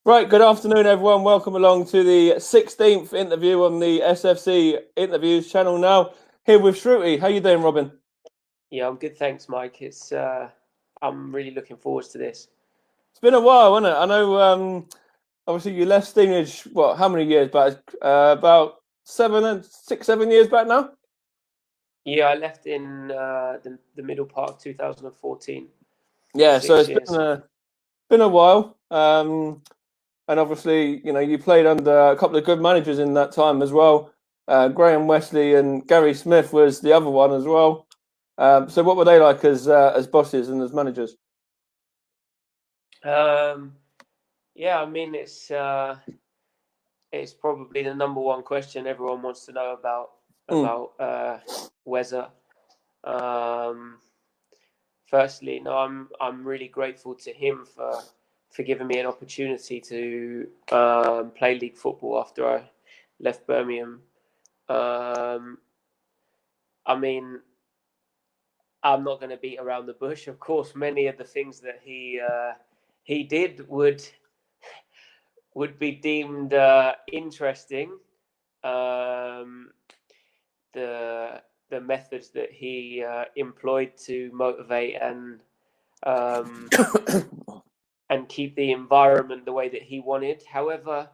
Right, good afternoon, everyone. Welcome along to the 16th interview on the SFC Interviews channel now. Here with Shrooty. How you doing, Robin? Yeah, I'm good, thanks, Mike. I'm really looking forward to this. It's been a while, hasn't it? I know, obviously you left Stevenage, how many years back? About 7 years back now? Yeah, I left in the middle part of 2014. Yeah, so 6 years. been a while. And obviously, you played under a couple of good managers in that time as well. Graham Wesley and Gary Smith was the other one as well. So what were they like as bosses and as managers? Yeah, I mean it's probably the number one question everyone wants to know about Weza. Um, Firstly, no, I'm really grateful to him for giving me an opportunity to play league football after I left Birmingham. Um, I mean, I'm not going to beat around the bush. Of course, many of the things that he did would be deemed interesting. Um, the methods that he employed to motivate um, and keep the environment the way that he wanted. However,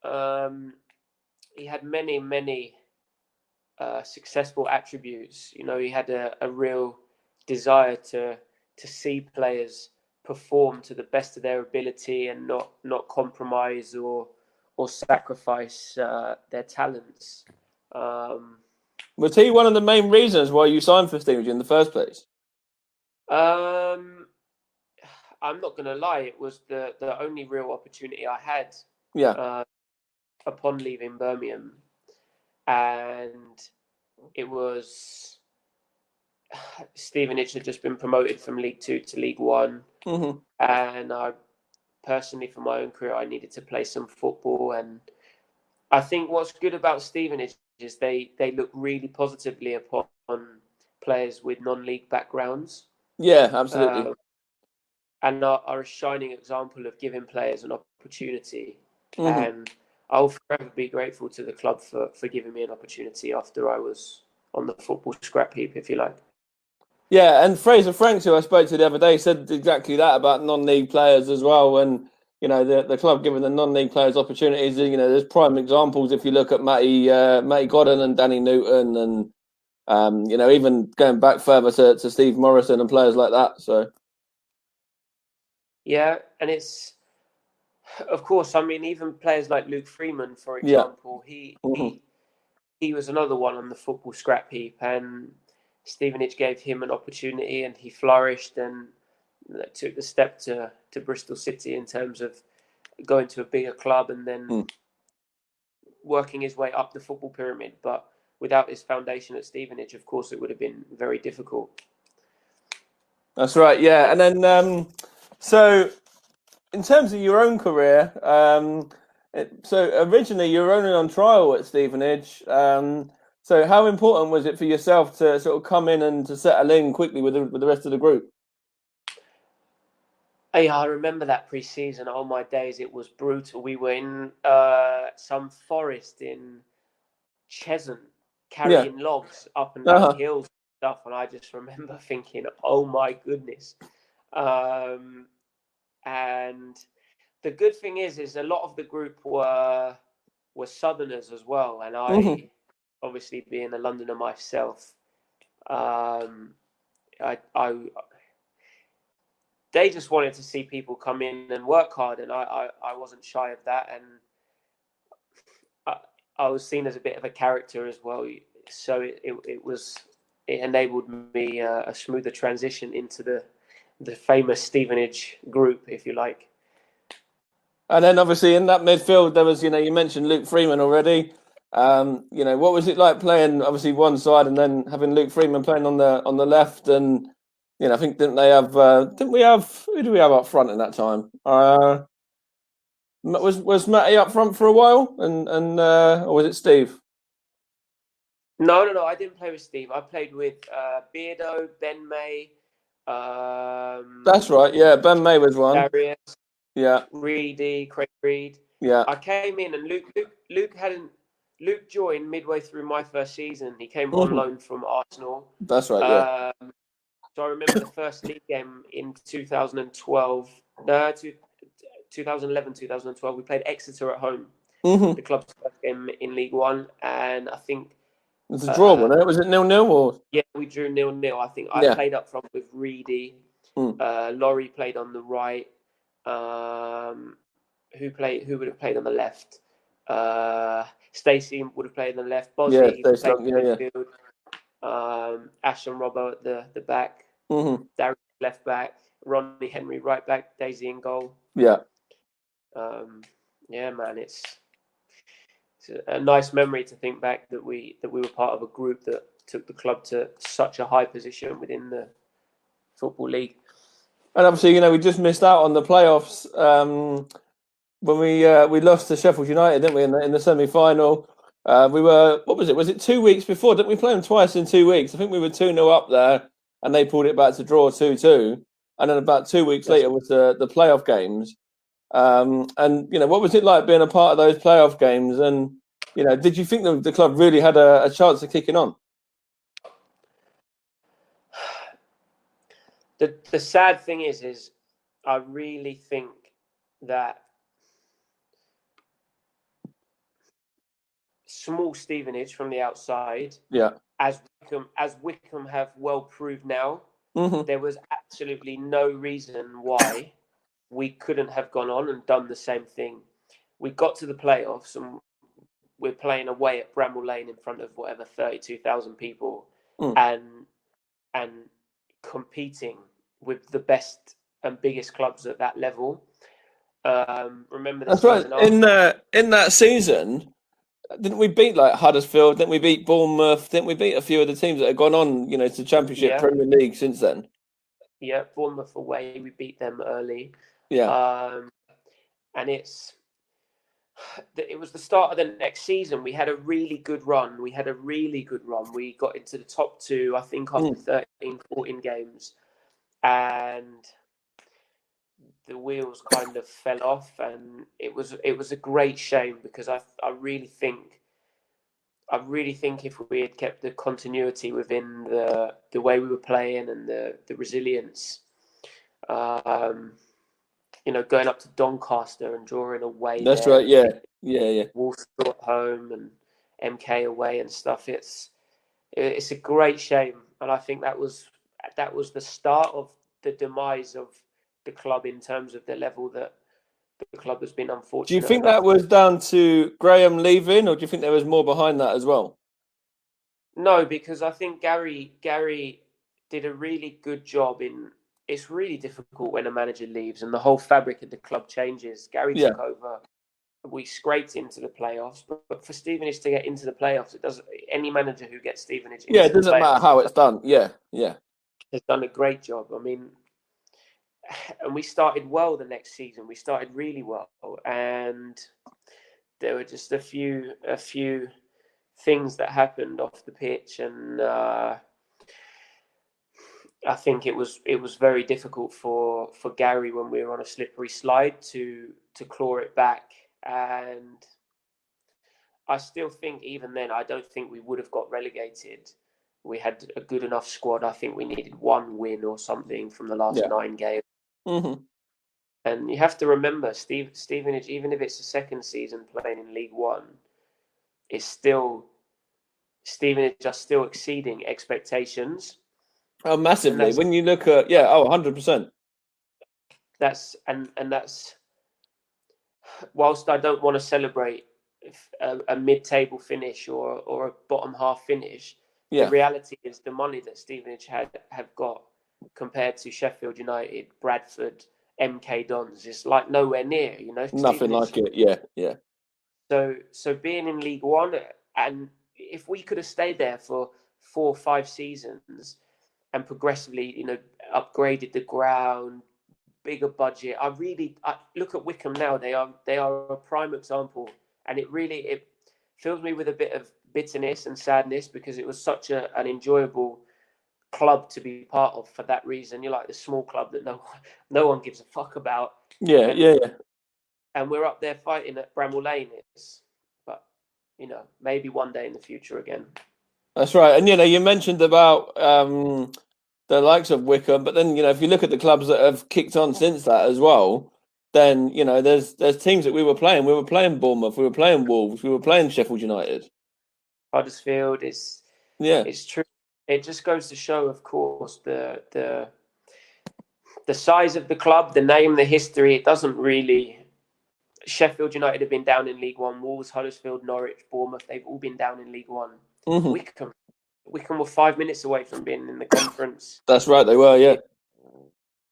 he had many successful attributes. You know, he had a real desire to see players perform to the best of their ability and not compromise or sacrifice their talents. Was he one of the main reasons why you signed for Stevenage in the first place? I'm not going to lie; it was the only real opportunity I had. Yeah. Upon leaving Birmingham, and it was Stevenage had just been promoted from League Two to League One, and I personally, for my own career, I needed to play some football. And I think what's good about Stevenage is they look really positively upon players with non-league backgrounds. Yeah, absolutely. And are a shining example of giving players an opportunity. And I'll forever be grateful to the club for giving me an opportunity after I was on the football scrap heap, if you like. Yeah, and Fraser Franks, who I spoke to the other day, said exactly that about non-league players as well. And the club giving the non-league players opportunities. There's prime examples if you look at Matty Godden and Danny Newton, and even going back further to Steve Morrison and players like that. So yeah, and it's of course. I mean, even players like Luke Freeman, for example, he was another one on the football scrap heap, and Stevenage gave him an opportunity, and he flourished and took the step to Bristol City in terms of going to a bigger club and then working his way up the football pyramid. But without his foundation at Stevenage, of course, it would have been very difficult. That's right, yeah. And then, so in terms of your own career, so originally you were only on trial at Stevenage. So how important was it for yourself to sort of come in and to settle in quickly with the rest of the group? Yeah, I remember that pre-season. Oh my days, it was brutal. We were in some forest in Cheshunt, carrying logs up and down hills and stuff, and I just remember thinking, "Oh my goodness!" And the good thing is a lot of the group were Southerners as well, and I, obviously being a Londoner myself, I they just wanted to see people come in and work hard, and I wasn't shy of that, and I was seen as a bit of a character as well, so it enabled me a smoother transition into the famous Stevenage group, if you like. And then obviously in that midfield there was, you mentioned Luke Freeman already. What was it like playing obviously one side and then having Luke Freeman playing on the left? And I think didn't we have who do we have up front in that time? Was Matty up front for a while, and or was it Steve? No, I didn't play with Steve. I played with Beardo, Ben May. That's right. Yeah, Ben May was one. Darius. Yeah. Reedy, Craig Reed. Yeah. I came in and Luke joined midway through my first season. He came on loan from Arsenal. That's right. Yeah. So I remember the first league game in 2012, 2011, 2012. We played Exeter at home. The club's first game in League One, and I think It was a draw, wasn't it? Was it 0-0 or? Yeah, we drew 0-0. I think I played up front with Reedy. Laurie played on the right. Who would have played on the left? Stacey would have played on the left. Bosley he played in midfield. Ash and Robbo at the back. Darren left back. Ronnie Henry right back. Daisy in goal. Yeah. Yeah, man, it's a nice memory to think back that we were part of a group that took the club to such a high position within the Football League. And obviously, we just missed out on the playoffs when we lost to Sheffield United, didn't we, in the semi-final? We were, what was it? Was it 2 weeks before? Didn't we play them twice in 2 weeks? I think we were 2-0 up there, and they pulled it back to draw 2-2. And then about 2 weeks later was the playoff games. And what was it like being a part of those playoff games? And did you think the club really had a chance of kicking on? The sad thing is I really think that small Stevenage from the outside, as Wickham have well proved now, there was absolutely no reason why we couldn't have gone on and done the same thing. We got to the playoffs and we're playing away at Bramall Lane in front of whatever 32,000 people, and competing with the best and biggest clubs at that level. Remember the season right. In that season, didn't we beat like Huddersfield? Didn't we beat Bournemouth? Didn't we beat a few of the teams that have gone on, to Championship, Premier League since then? Yeah, Bournemouth away, we beat them early. Yeah. And it was the start of the next season. We had a really good run. We got into the top two, I think, after 13, 14 games. And the wheels kind of fell off, and it was a great shame because I really think if we had kept the continuity within the way we were playing and the resilience, going up to Doncaster and drawing away. That's right. Yeah. Walsall at home and MK away and stuff. It's a great shame, and I think that was the start of the demise of the club in terms of the level that the club has been unfortunate. Do you think that was down to Graham leaving, or do you think there was more behind that as well? No, because I think Gary did a really good job in. It's really difficult when a manager leaves and the whole fabric of the club changes. Gary took over. We scraped into the playoffs, but for Stevenage to get into the playoffs, it doesn't. Any manager who gets Stevenage, it doesn't matter how it's done. Yeah, has done a great job. I mean, and we started well the next season. We started really well, and there were just a few things that happened off the pitch, and I think it was very difficult for Gary when we were on a slippery slide to claw it back. And I still think even then, I don't think we would have got relegated. We had a good enough squad. I think we needed one win or something from the last 9 games. And you have to remember, Stevenage, even if it's the second season playing in League One, is still Stevenage are still exceeding expectations. Oh, massively. When you look at 100%. That's whilst I don't want to celebrate a mid-table finish or a bottom half finish, the reality is the money that Stevenage have got compared to Sheffield United, Bradford, MK Dons is like nowhere near. Nothing like it. Yeah. So being in League One, and if we could have stayed there for 4 or 5 seasons and progressively, upgraded the ground, bigger budget. I look at Wickham now. They are a prime example, and it fills me with a bit of bitterness and sadness because it was such an enjoyable club to be part of for that reason. You're like the small club that no one gives a fuck about. Yeah, and yeah, yeah. and we're up there fighting at Bramall Lane. But maybe one day in the future again. That's right. And you mentioned about the likes of Wickham, but then if you look at the clubs that have kicked on since that as well, then there's teams that we were playing. We were playing Bournemouth, we were playing Wolves, we were playing Sheffield United. Huddersfield, Yeah, it's true. It just goes to show, of course, the size of the club, the name, the history. It doesn't really. Sheffield United have been down in League One. Wolves, Huddersfield, Norwich, Bournemouth, they've all been down in League One. mm-hmm. Wickham were 5 minutes away from being in the conference. That's right, they were. Yeah.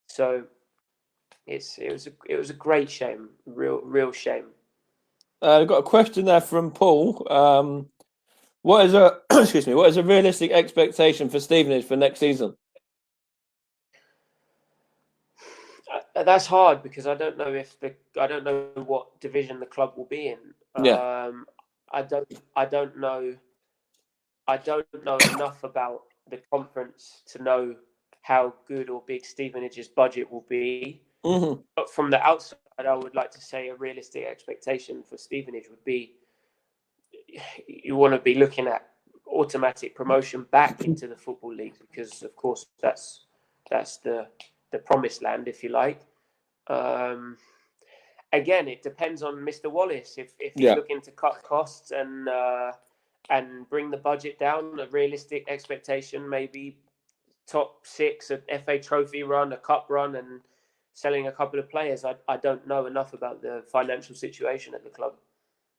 So it was a great shame, real shame. I've got a question there from Paul. What is a excuse me? What is a realistic expectation for Stevenage for next season? That's hard because I don't know what division the club will be in. Yeah. I don't know enough about the conference to know how good or big Stevenage's budget will be. Mm-hmm. But from the outside, I would like to say a realistic expectation for Stevenage would be you want to be looking at automatic promotion back into the Football League because, of course, that's the promised land, if you like. Again, it depends on Mr. Wallace. If he's looking to cut costs and bring the budget down, a realistic expectation, maybe top 6, an FA Trophy run, a cup run, and selling a couple of players. I don't know enough about the financial situation at the club.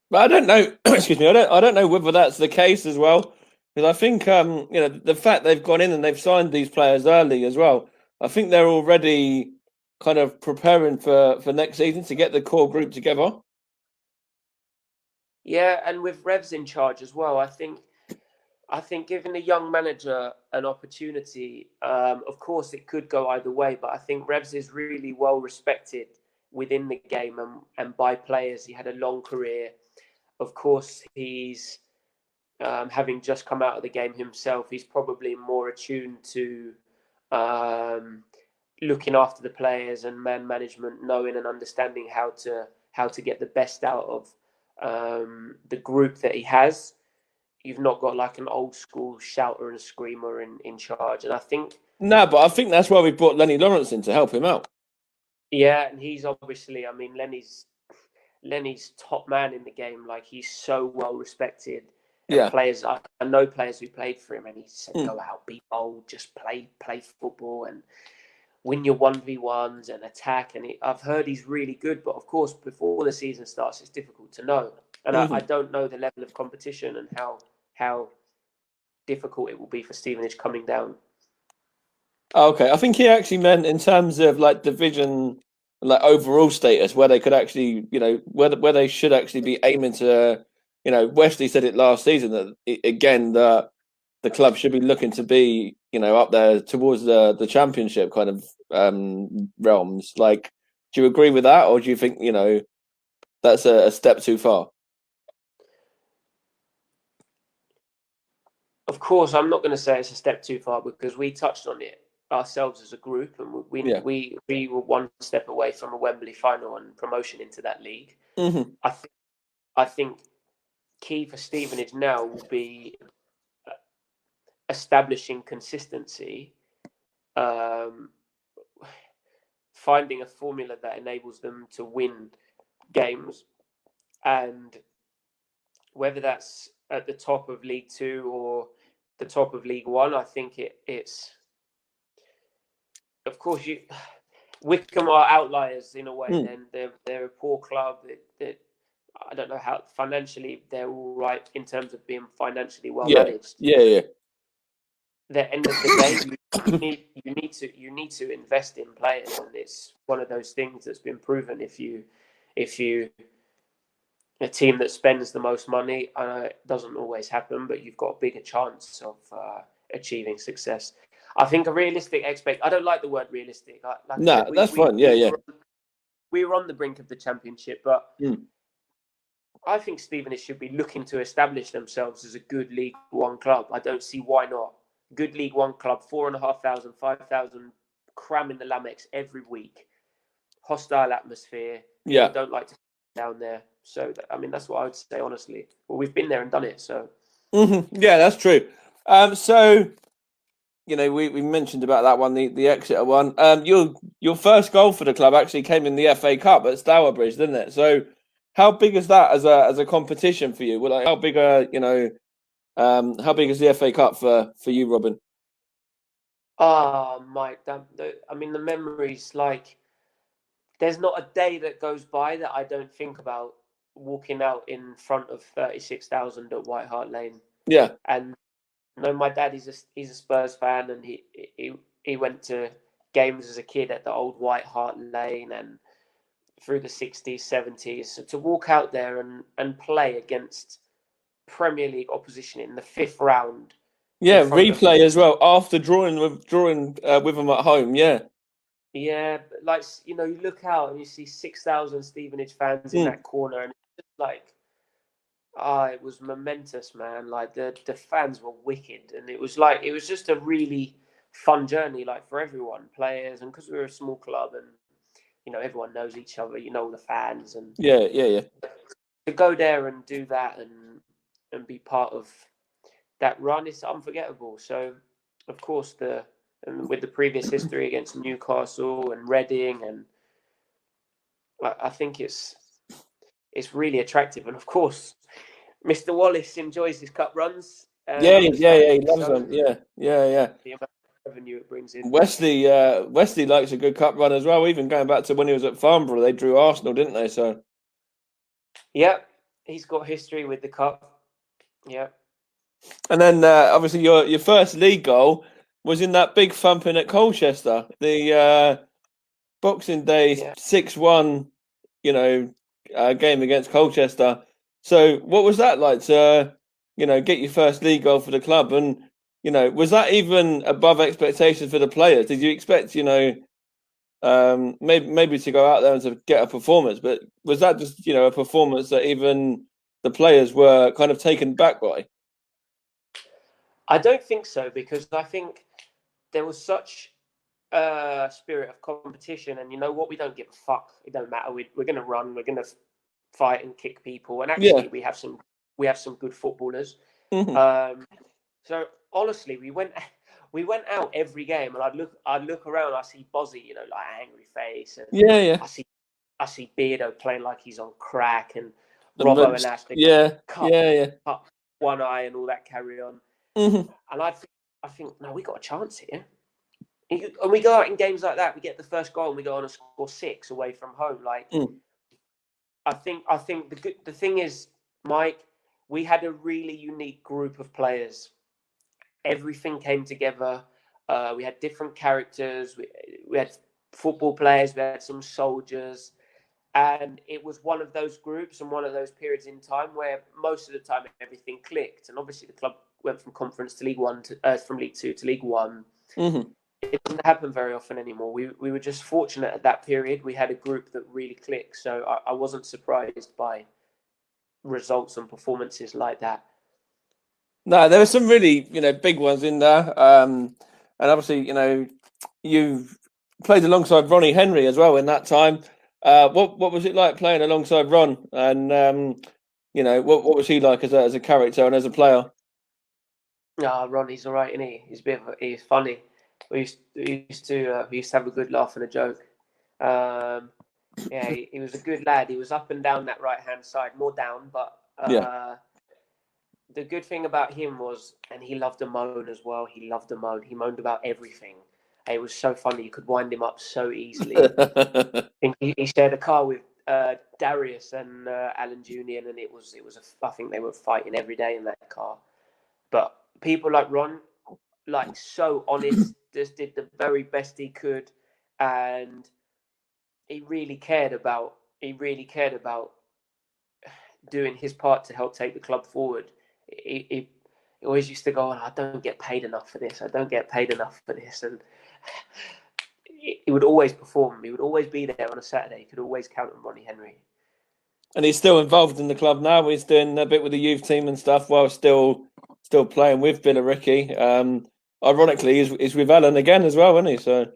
But I don't know. Excuse me. I don't know whether that's the case as well, because I think the fact they've gone in and they've signed these players early as well. I think they're already kind of preparing for next season to get the core group together. Yeah, and with Revs in charge as well, I think giving a young manager an opportunity, of course, it could go either way. But I think Revs is really well respected within the game and by players. He had a long career. Of course, he's having just come out of the game himself. He's probably more attuned to looking after the players and man management, knowing and understanding how to get the best out of the group that he has. You've not got like an old school shouter and screamer in charge. And I think... No, but I think that's why we brought Lenny Lawrence in to help him out. Yeah, and he's obviously, Lenny's top man in the game. Like, he's so well respected. And players, I know players who played for him, and he said, go out, be bold, just play football and win your 1v1s and attack. And I've heard he's really good, but of course, before the season starts, it's difficult to know. And I don't know the level of competition and how difficult it will be for Stevenage coming down. Okay, I think he actually meant in terms of like division, like overall status, where they could actually, where they should actually be aiming to. Wesley said it last season that the club should be looking to be, up there towards the championship kind of realms. Like, do you agree with that, or do you think that's a step too far? Of course, I'm not going to say it's a step too far because we touched on it ourselves as a group, and we were one step away from a Wembley final and promotion into that league. Mm-hmm. I think key for Stevenage now will be establishing consistency, finding a formula that enables them to win games, and whether that's at the top of League Two or the top of League One, I think it's. Of course, Wickham are outliers in a way. Then they're a poor club. I don't know how financially they're all right in terms of being financially well managed. Yeah. The end of the day, you need to invest in players, and it's one of those things that's been proven. If you a team that spends the most money, it doesn't always happen, but you've got a bigger chance of achieving success. I think a realistic I don't like the word realistic. That's fine. Yeah. We were on the brink of the championship, but I think Stevenage should be looking to establish themselves as a good League One club. I don't see why not. Good League One club, 4,500, 5,000, cramming the Lamex every week. hostile atmosphere. People don't like to down there. So, that's what I would say, honestly. Well, we've been there and done it, so. Yeah, that's true. So, we mentioned about that one, the Exeter one. Your first goal for the club actually came in the FA Cup at Stourbridge, didn't it? So, how big is that as a competition for you? Well, like, how big is the FA Cup for you, Robin? Mike, the memories, like, there's not a day that goes by that I don't think about walking out in front of 36,000 at White Hart Lane. Yeah. And my dad, he's a Spurs fan, and he went to games as a kid at the old White Hart Lane and through the 60s, 70s. So to walk out there and play against Premier League opposition in the 5th round. Yeah, replay as well after drawing with them at home. Yeah. Yeah, like, you look out and you see 6,000 Stevenage fans in that corner, and it's just like, it was momentous, man. Like, the fans were wicked, and it was just a really fun journey, like, for everyone, players, and because we were a small club, and everyone knows each other, the fans, and yeah. To go there and do that and be part of that run is unforgettable. So, of course, and with the previous history against Newcastle and Reading, and I think it's really attractive. And of course, Mr. Wallace enjoys his cup runs. Yeah, he loves them. Yeah. The amount of revenue it brings in. Wesley likes a good cup run as well. Even going back to when he was at Farnborough, they drew Arsenal, didn't they? So, yeah, he's got history with the cup. Yeah. And then obviously your first league goal was in that big thumping at Colchester, the Boxing Day 6-1, game against Colchester. So what was that like to, get your first league goal for the club? And, was that even above expectations for the players? Did you expect, maybe to go out there and to get a performance? But was that just, a performance that even the players were kind of taken back by? I don't think so, because I think there was such a spirit of competition, and what, we don't give a fuck. It don't matter. We're going to run. We're going to fight and kick people. And actually, we have some good footballers. Mm-hmm. So honestly, we went out every game, and I'd look around. I see Bozzy, like, angry face, and yeah. I see Beardo playing like he's on crack, and Robbo and Ashley, cut one eye and all that carry on. Mm-hmm. And I think, no, we got a chance here. And we go out in games like that, we get the first goal and we go on and score 6 away from home. Like, I think the thing is, Mike, we had a really unique group of players. Everything came together. We had different characters. We had football players. We had some soldiers. And it was one of those groups and one of those periods in time where most of the time everything clicked. And obviously the club went from Conference to League One, from League Two to League One. Mm-hmm. It doesn't happen very often anymore. We were just fortunate at that period. We had a group that really clicked. So I wasn't surprised by results and performances like that. No, there were some really, big ones in there. And obviously, you've played alongside Ronnie Henry as well in that time. What was it like playing alongside Ron? And what was he like as a character and as a player? Ronnie's all right, isn't he? He's funny. We used to have a good laugh and a joke. He was a good lad. He was up and down that right hand side, more down, but the good thing about him was, and he loved to moan as well. He loved to moan. He moaned about everything. It was so funny. You could wind him up so easily. He shared a car with Darius and Alan Junior, and it was I think they were fighting every day in that car. But people like Ron, like, so honest, just did the very best he could, and he really cared about doing his part to help take the club forward. He always used to go, I don't get paid enough for this. And he would always perform. He would always be there on a Saturday. You could always count on Ronnie Henry. And he's still involved in the club now. He's doing a bit with the youth team and stuff while still playing with Billericay. Ironically, he's with Alan again as well, isn't he? So,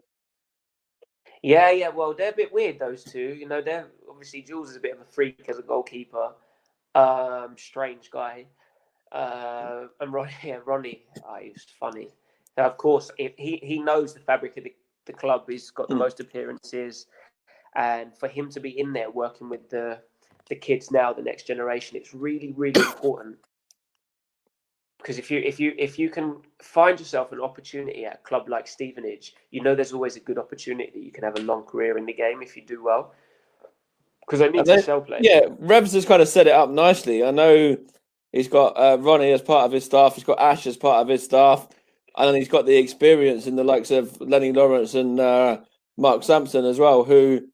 Yeah. Well, they're a bit weird, those two. You know, they're obviously Jules is a bit of a freak as a goalkeeper. Strange guy. And Ronnie, Ronnie, he's funny. Now, of course, he knows the fabric of the club. He's got the most appearances, and for him to be in there working with the kids now, the next generation, it's really, really important. Because if you can find yourself an opportunity at a club like Stevenage, you know there's always a good opportunity that you can have a long career in the game if you do well. Because they need to sell players. Yeah, Revs has kind of set it up nicely. I know he's got Ronnie as part of his staff. He's got Ash as part of his staff, and then he's got the experience in the likes of Lenny Lawrence and Mark Sampson as well, who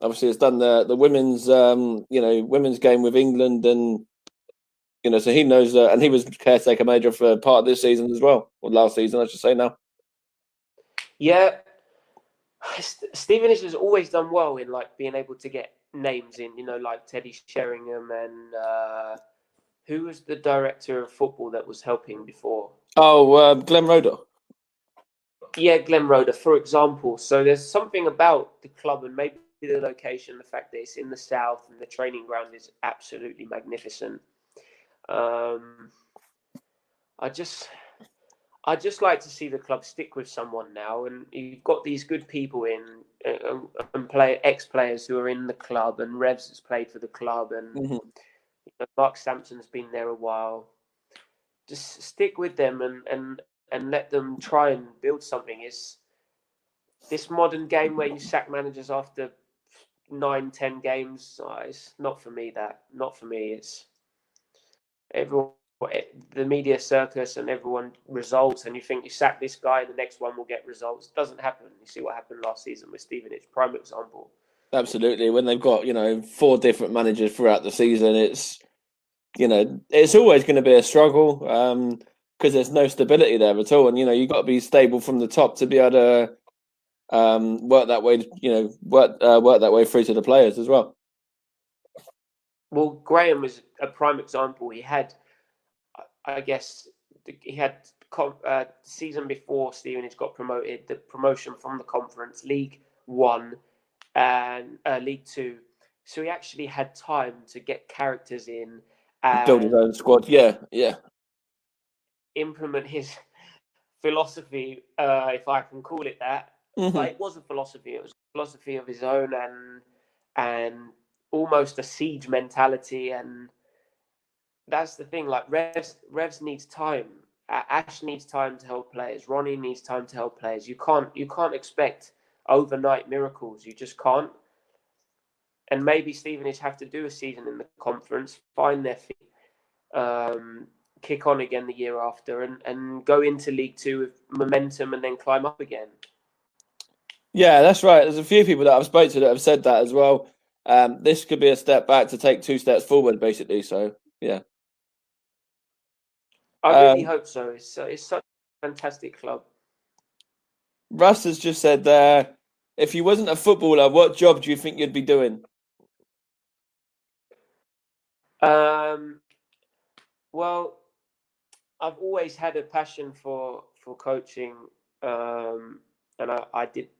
obviously has done the women's women's game with England, and so he knows, and he was caretaker manager for part of this season as well, or last season, I should say now. Yeah, Stevenage has always done well in like being able to get names in, like Teddy Sheringham and who was the director of football that was helping before? Oh, Glenn Roeder. Yeah, Glenn Roeder, for example. So there's something about the club and maybe the location, the fact that it's in the south and the training ground is absolutely magnificent. I just like to see the club stick with someone now, and you've got these good people in and ex-players who are in the club, and Revs has played for the club, and Mark Sampson's been there a while. Just stick with them and let them try and build something. It's this modern game where you sack managers after 9-10 games. It's not for me. Not for me. It's everyone. The media circus and everyone results, and you think you sack this guy, the next one will get results. It doesn't happen. You see what happened last season with Stevenage, prime example. Absolutely. When they've got 4 different managers throughout the season, it's always going to be a struggle because there's no stability there at all, and you've got to be stable from the top to be able to work that way. Work that way through to the players as well. Well, Graham was a prime example. He had. I guess he had season before Stevenage got promoted, the promotion from the Conference, League 1 and League 2. So he actually had time to get characters in and build his own squad. Yeah. Implement his philosophy, if I can call it that. But it was a philosophy. It was a philosophy of his own and almost a siege mentality. And that's the thing. Like Revs needs time. Ash needs time to help players. Ronnie needs time to help players. You can't expect overnight miracles. You just can't. And maybe Stevenage have to do a season in the conference, find their feet, kick on again the year after, and go into League 2 with momentum, and then climb up again. Yeah, that's right. There's a few people that I've spoken to that have said that as well. This could be a step back to take 2 steps forward, basically. So yeah. I really hope so. It's such a fantastic club. Russ has just said there, if you wasn't a footballer, what job do you think you'd be doing? Well, I've always had a passion for coaching, and I did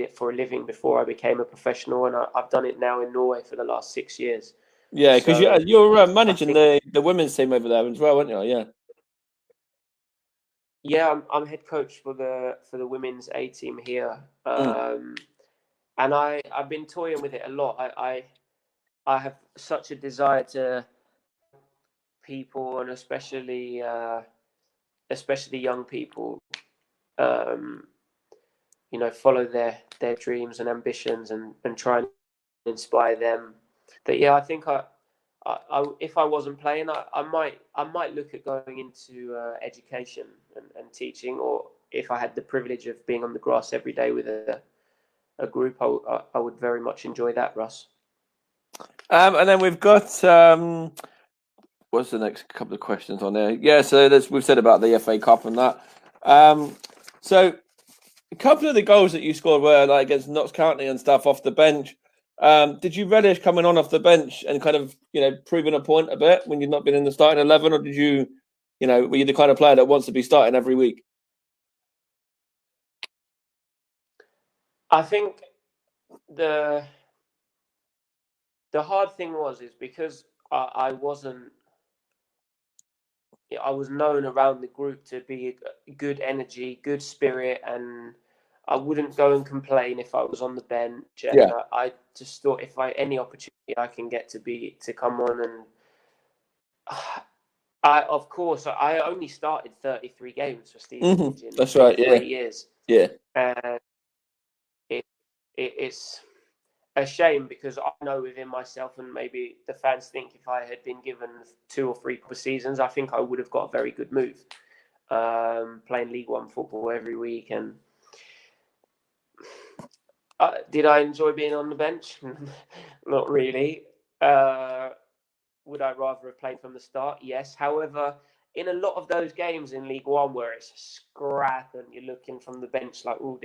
it for a living before I became a professional, and I've done it now in Norway for the last 6 years. Yeah, because you're managing the women's team over there as well, aren't you? Yeah. Yeah, I'm head coach for the women's A team here, and I've been toying with it a lot. I have such a desire to people, and especially young people, follow their dreams and ambitions and try and inspire them. That I think I if I wasn't playing, I might look at going into education and teaching, or if I had the privilege of being on the grass every day with a group, I would very much enjoy that, Russ. And then we've got what's the next couple of questions on there? Yeah, so we've said about the FA Cup and that. So a couple of the goals that you scored were like against Notts County and stuff off the bench. Did you relish coming on off the bench and kind of proving a point a bit when you've not been in the starting 11, or did you, were you the kind of player that wants to be starting every week? I think the hard thing is because I wasn't. I was known around the group to be a good energy, good spirit, and I wouldn't go and complain if I was on the bench. And Yeah. I just thought if any opportunity I can get to come on, and of course I only started 33 games for Stevenage That's in right. Yeah. 3 years, Yeah. and it's a shame because I know within myself, and maybe the fans think if I had been given 2 or 3 seasons, I think I would have got a very good move. Playing League One football every week, and did I enjoy being on the bench? Not really. Would I rather have played from the start? Yes. However, in a lot of those games in League One where it's a scrap and you're looking from the bench like, oh,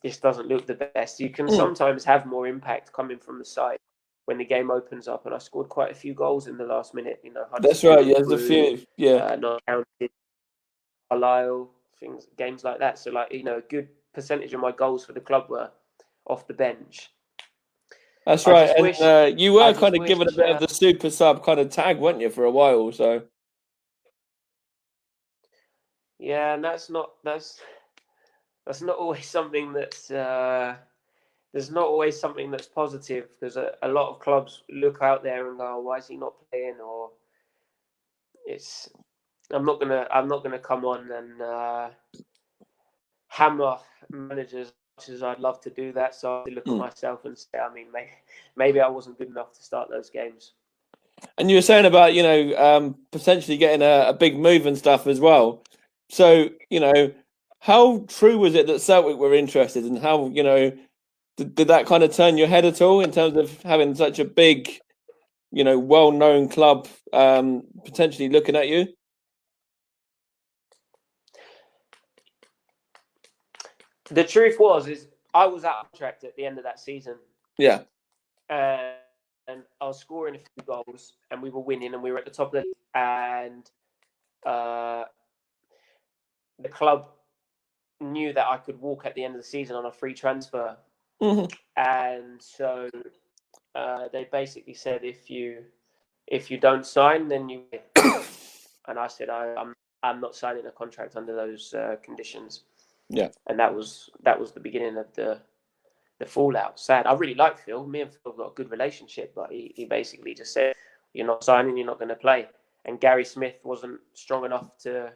this doesn't look the best, you can sometimes have more impact coming from the side when the game opens up. And I scored quite a few goals in the last minute. That's right. Yeah, there's a few. Yeah. Not counted, Carlisle, games like that. So a good percentage of my goals for the club were off the bench. That's right. And you were kind of given a bit of the super sub kind of tag, weren't you, for a while? So. Yeah, and that's not always something that's there's not always something that's positive, because a lot of clubs look out there and go, why is he not playing? Or I'm not gonna come on and hammer managers as much as I'd love to do that. So I have to look at myself and say, maybe I wasn't good enough to start those games. And you were saying about potentially getting a big move and stuff as well. So how true was it that Celtic were interested, and how did that kind of turn your head at all in terms of having such a big, well-known club potentially looking at you? The truth is I was out of contract at the end of that season. Yeah. And I was scoring a few goals, and we were winning, and we were at the top of the league, and the club knew that I could walk at the end of the season on a free transfer. And so they basically said, if you don't sign, then you win. And I said, I'm not signing a contract under those conditions. Yeah. And that was the beginning of the fallout. Sad. I really like Phil. Me and Phil got a good relationship, but he basically just said, you're not signing, you're not going to play. And Gary Smith wasn't strong enough to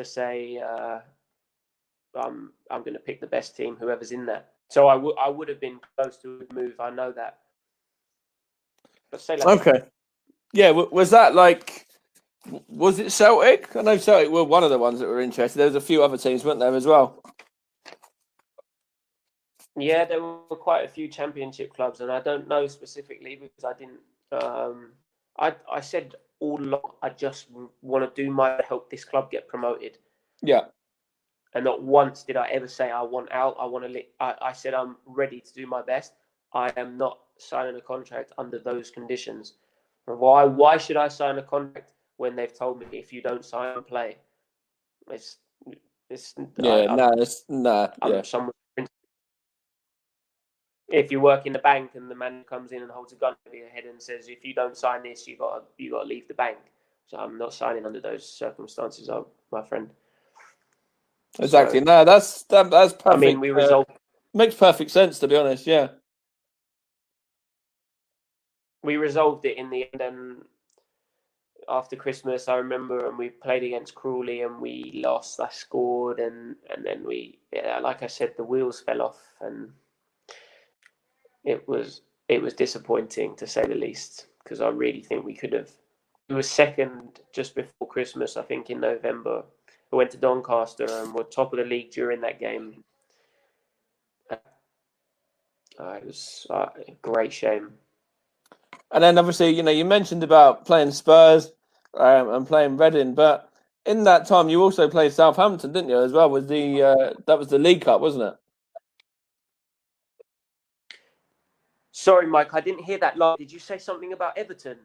say, I'm going to pick the best team, whoever's in there. So I would have been close to a move. I know that. But say that. Okay. Yeah. Was that was it Celtic? I know Celtic were one of the ones that were interested. There was a few other teams, weren't there, as well? Yeah, there were quite a few Championship clubs, and I don't know specifically because I didn't. I said all along, I just want to do my help this club get promoted. Yeah. And not once did I ever say I want out. I said I'm ready to do my best. I am not signing a contract under those conditions. Why should I sign a contract when they've told me if you don't sign, play? If you work in the bank and the man comes in and holds a gun to your head and says, if you don't sign this, you got to leave the bank. So I'm not signing under those circumstances, my friend. Exactly. So, that's perfect. I mean, we resolved. Makes perfect sense, to be honest. Yeah. We resolved it in the end, and after Christmas, I remember, and we played against Crawley and we lost. I scored, and then like I said, the wheels fell off, and it was disappointing, to say the least, because I really think we could have. We were second just before Christmas, I think, in November. We went to Doncaster and were top of the league during that game. It was a great shame. And then obviously, you mentioned about playing Spurs and playing Reading, but in that time you also played Southampton, didn't you, as well? That was the League Cup, wasn't it? Sorry, Mike, I didn't hear that. Did you say something about Everton?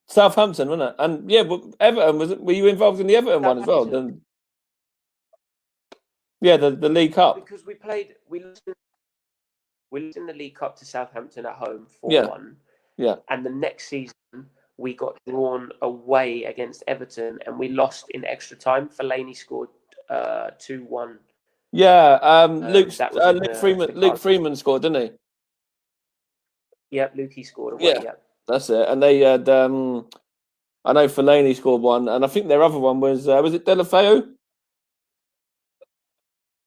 Southampton, wasn't it? And yeah, Everton, were you involved in the Everton one as well? Yeah, the League Cup. Because We lost in the League Cup to Southampton at home 4-1. Yeah. And the next season, we got drawn away against Everton and we lost in extra time. Fellaini scored 2-1. Yeah, That was in Luke Freeman scored, didn't he? Yep, Lukey scored away. Yeah, that's it. And they had, I know Fellaini scored one, and I think their other one was it Delafeu?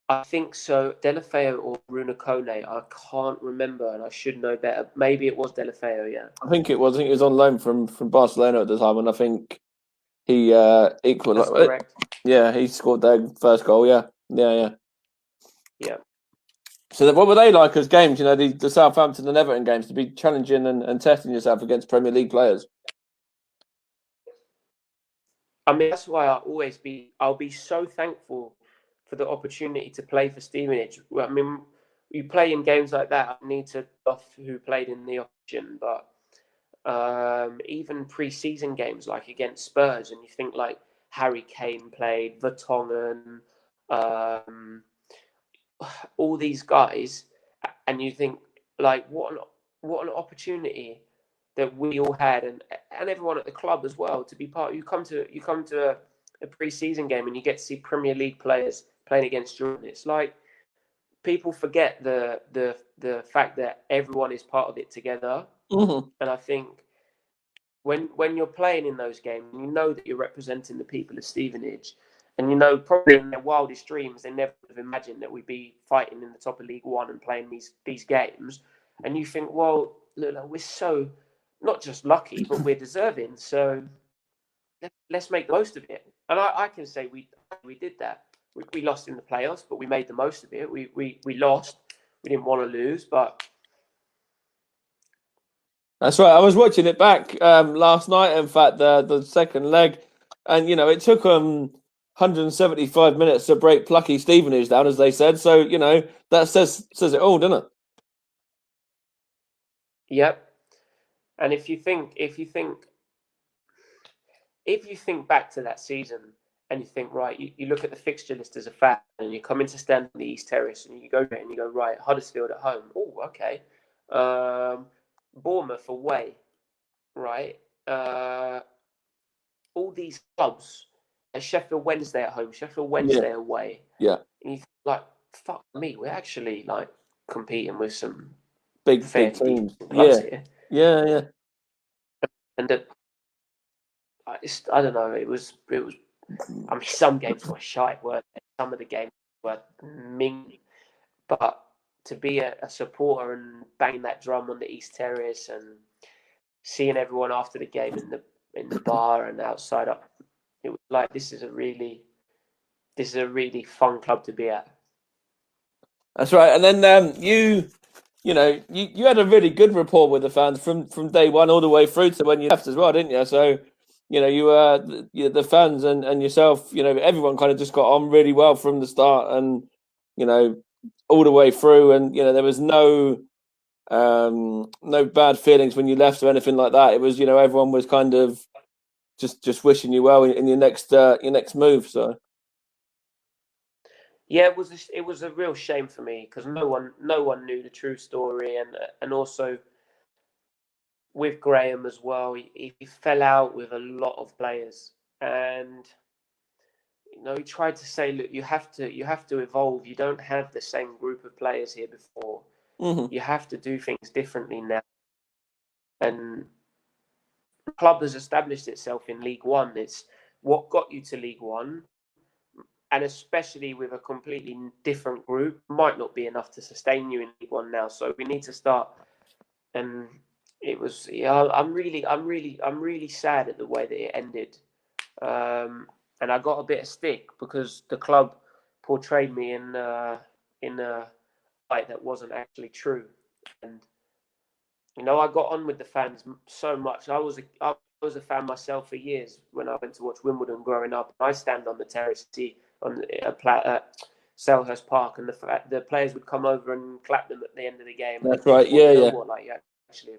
I think so. Delafeu or Bruno Kone, I can't remember, and I should know better. Maybe it was Delafeu. Yeah, I think it was. I think he was on loan from Barcelona at the time, and I think he equal. That's correct. Yeah, he scored their first goal. Yeah. Yeah. So what were they like as games? You know, the Southampton and Everton games, to be challenging and testing yourself against Premier League players. I mean, that's why I'll be so thankful for the opportunity to play for Stevenage. I mean, you play in games like that, I need to off who played in the opposition, but even pre-season games like against Spurs, and you think like Harry Kane played, Vertonghen, all these guys, and you think like what an opportunity that we all had, and everyone at the club as well, to be part. You come to a pre-season game and you get to see Premier League players playing against Jordan. It's like people forget the fact that everyone is part of it together. Mm-hmm. And I think when you're playing in those games, you know that you're representing the people of Stevenage, and you know probably in their wildest dreams they never would have imagined that we'd be fighting in the top of League One and playing these games. And you think, well, look, we're so not just lucky, but we're deserving. So let's make the most of it. And I can say we did that. We lost in the playoffs, but we made the most of it. We lost. We didn't want to lose, but that's right. I was watching it back last night. In fact, the second leg, and you know, it took 175 minutes to break plucky Stevenage down, as they said. So you know that says it all, doesn't it? Yep. And if you think back to that season and you think, right, you look at the fixture list as a fan and you come into stand on the East Terrace and you go there and you go, right, Huddersfield at home. Oh, okay. Bournemouth away, right? All these clubs, Sheffield Wednesday at home, Sheffield Wednesday away. Yeah. And you think, like, fuck me, we're actually like competing with some big teams. Here. Yeah. And I don't know. It was. I mean, some games were shite, weren't they? Some of the games were minging. But to be a supporter and bang that drum on the East Terrace and seeing everyone after the game in the bar and outside, it was like this is a really fun club to be at. That's right. And then you had a really good rapport with the fans from day one all the way through to when you left as well, didn't you? So, you know, the fans and yourself, you know, everyone kind of just got on really well from the start and, you know, all the way through. And, you know, there was no bad feelings when you left or anything like that. It was, you know, everyone was kind of just wishing you well in your next move. So. Yeah, it was a real shame for me because no one knew the true story, and also with Graham as well, he fell out with a lot of players, and you know he tried to say, look, you have to evolve. You don't have the same group of players here before. Mm-hmm. You have to do things differently now, and the club has established itself in League One. It's what got you to League One. And especially with a completely different group, might not be enough to sustain you in League One now. So we need to start. And it was, I'm really sad at the way that it ended. And I got a bit of stick because the club portrayed me in a light that wasn't actually true. And you know, I got on with the fans so much. I was a fan myself for years when I went to watch Wimbledon growing up. I stand on the terrace, see on Selhurst Park, and the players would come over and clap them at the end of the game. That's right. Yeah, you know what, like, actually,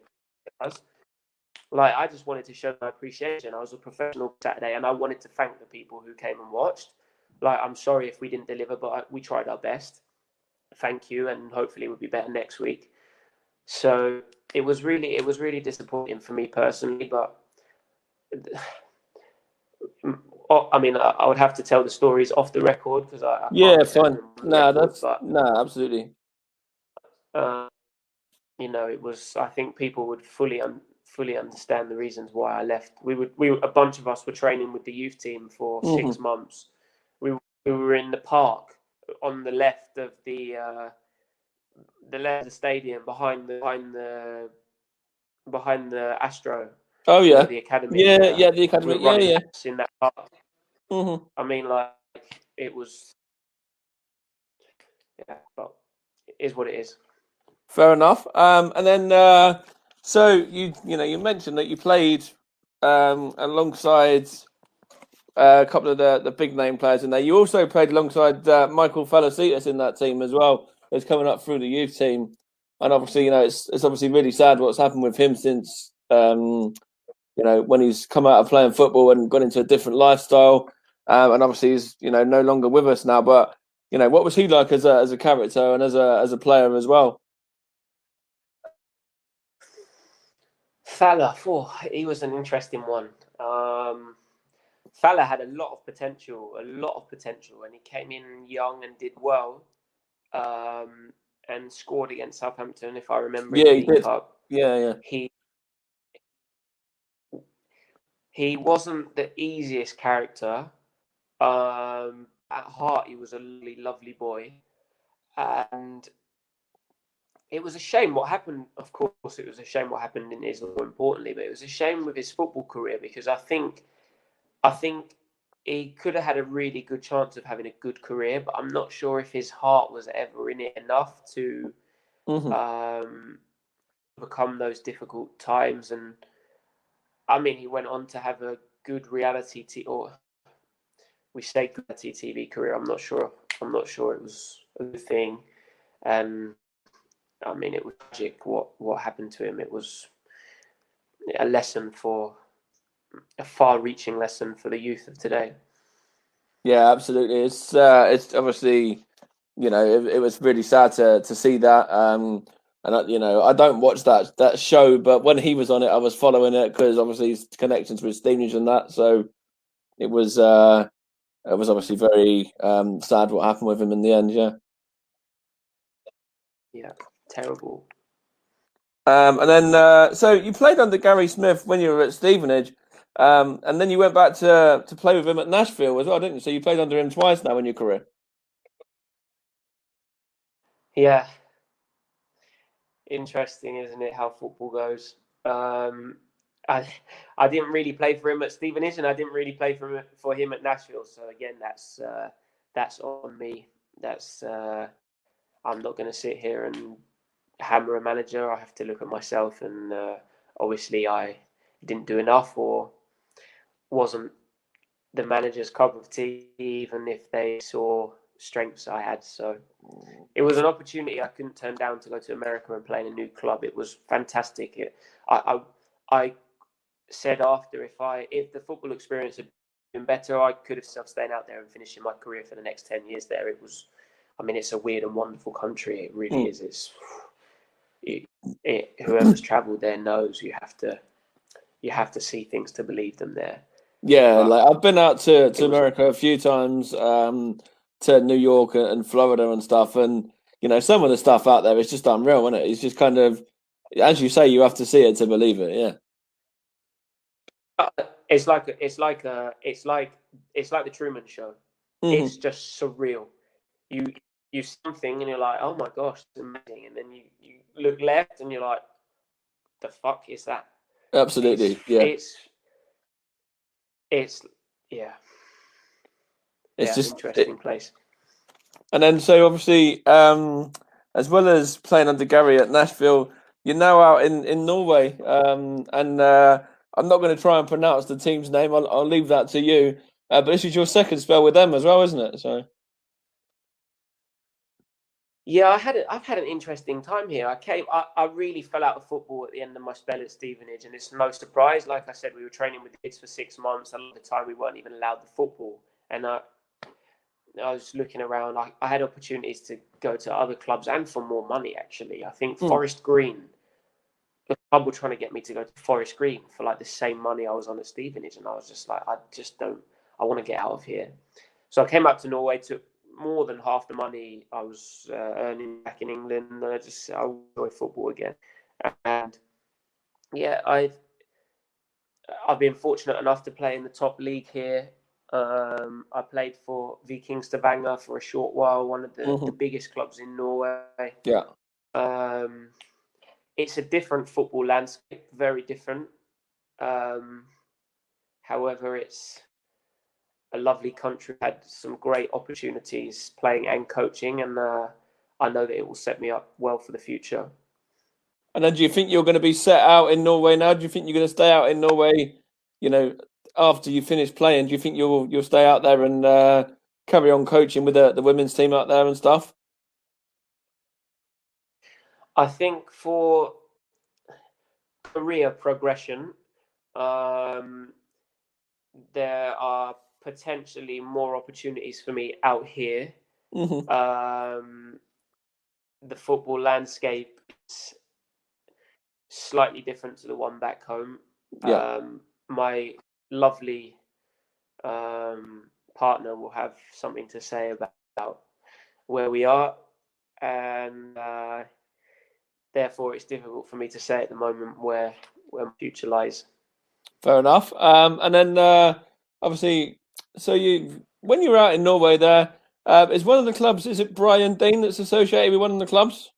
like I just wanted to show my appreciation. I was a professional Saturday, and I wanted to thank the people who came and watched. Like, I'm sorry if we didn't deliver, but we tried our best. Thank you, and hopefully we'll be better next week. So it was really disappointing for me personally. But I mean, I would have to tell the stories off the record because I Yeah, can't tell fine. them on the No, record. that's But no, absolutely. you know, it was. I think people would fully understand the reasons why I left. A bunch of us were training with the youth team for Hmm. 6 months. We were in the park on the left of the stadium behind the Astro, Oh you know, yeah, the academy. yeah, yeah. The We academy. were Yeah, running yeah. laps in that park. Hmm. I mean, like it was, yeah, but it is what it is. Fair enough. And then so you mentioned that you played alongside a couple of the big name players in there. You also played alongside Michael Falasitas in that team as well. It's coming up through the youth team, and obviously, it's obviously really sad what's happened with him since when he's come out of playing football and gone into a different lifestyle, and obviously he's no longer with us now. But what was he like as a character and as a player as well? Fala, he was an interesting one. Fala had a lot of potential, and he came in young and did well, and scored against Southampton, if I remember, in Yeah, the he League did. Cup. Yeah, yeah. He wasn't the easiest character. At heart, he was a lovely, lovely boy, and it was a shame what happened. Of course, it was a shame what happened in Israel, more importantly, but it was a shame with his football career because I think he could have had a really good chance of having a good career, but I'm not sure if his heart was ever in it enough to Hmm. overcome those difficult times. And I mean, he went on to have a good or we say good reality TV career. I'm not sure. It was a good thing, and I mean, it was tragic what happened to him. It was a lesson for a far-reaching lesson for the youth of today. Yeah, absolutely. It's obviously it was really sad to see that. And I don't watch that show, but when he was on it, I was following it because obviously his connections with Stevenage and that. So it was obviously very sad what happened with him in the end. Yeah. Yeah, terrible. And then so you played under Gary Smith when you were at Stevenage, and then you went back to play with him at Nashville as well, didn't you? So you played under him twice now in your career. Yeah, interesting, isn't it? How football goes. I I didn't really play for him at Stevenage, and I didn't really play for him at Nashville. So again, that's on me. That's I'm not going to sit here and hammer a manager. I have to look at myself, and obviously I didn't do enough, or wasn't the manager's cup of tea, even if they saw strengths I had. So it was an opportunity I couldn't turn down to go to America and play in a new club. It was fantastic. I said after if the football experience had been better, I could have staying out there and finishing my career for the next 10 years there. It was, I mean, it's a weird and wonderful country. It really is. Whoever's travelled there knows you have to see things to believe them there. Yeah, But like I've been out to it was America a few times, to New York and Florida and stuff, and some of the stuff out there is just unreal, isn't it? It's just kind of, as you say, you have to see it to believe it. Yeah. it's like the Truman Show. It's Hmm. just surreal. You see something and you're like, oh my gosh, it's amazing, and then you look left and you're like, the fuck is that? It's Absolutely. Yeah. it's it's yeah, It's yeah, just interesting place. And then so obviously, as well as playing under Gary at Nashville, you're now out in Norway, and I'm not going to try and pronounce the team's name. I'll leave that to you. But this is your second spell with them as well, isn't it? So Yeah, I've had an interesting time here. I really fell out of football at the end of my spell at Stevenage, and it's no surprise. Like I said, we were training with the kids for 6 months. A lot of the time, we weren't even allowed the football, and I was looking around. I had opportunities to go to other clubs and for more money. Actually, I think mm, Forest Green the club were trying to get me to go to Forest Green for like the same money I was on at Stevenage, and I was just like, I just don't. I want to get out of here. So I came out to Norway, took more than half the money I was earning back in England, and I enjoy football again. And yeah, I've been fortunate enough to play in the top league here. I played for Viking Stavanger for a short while, one of the biggest clubs in Norway. Yeah. It's a different football landscape, very different. However, it's a lovely country. Had some great opportunities playing and coaching, and I know that it will set me up well for the future. And then do you think you're going to be set out in Norway now? Do you think you're going to stay out in Norway, after you finish playing? Do you think you'll stay out there and carry on coaching with the women's team out there and stuff? I think for career progression, there are potentially more opportunities for me out here. The football landscape is slightly different to the one back home. Yeah. My lovely partner will have something to say about where we are, and therefore it's difficult for me to say at the moment where my future lies. Fair enough. And then obviously, so when you were out in Norway there, is one of the clubs, is it Brian Dean that's associated with one of the clubs?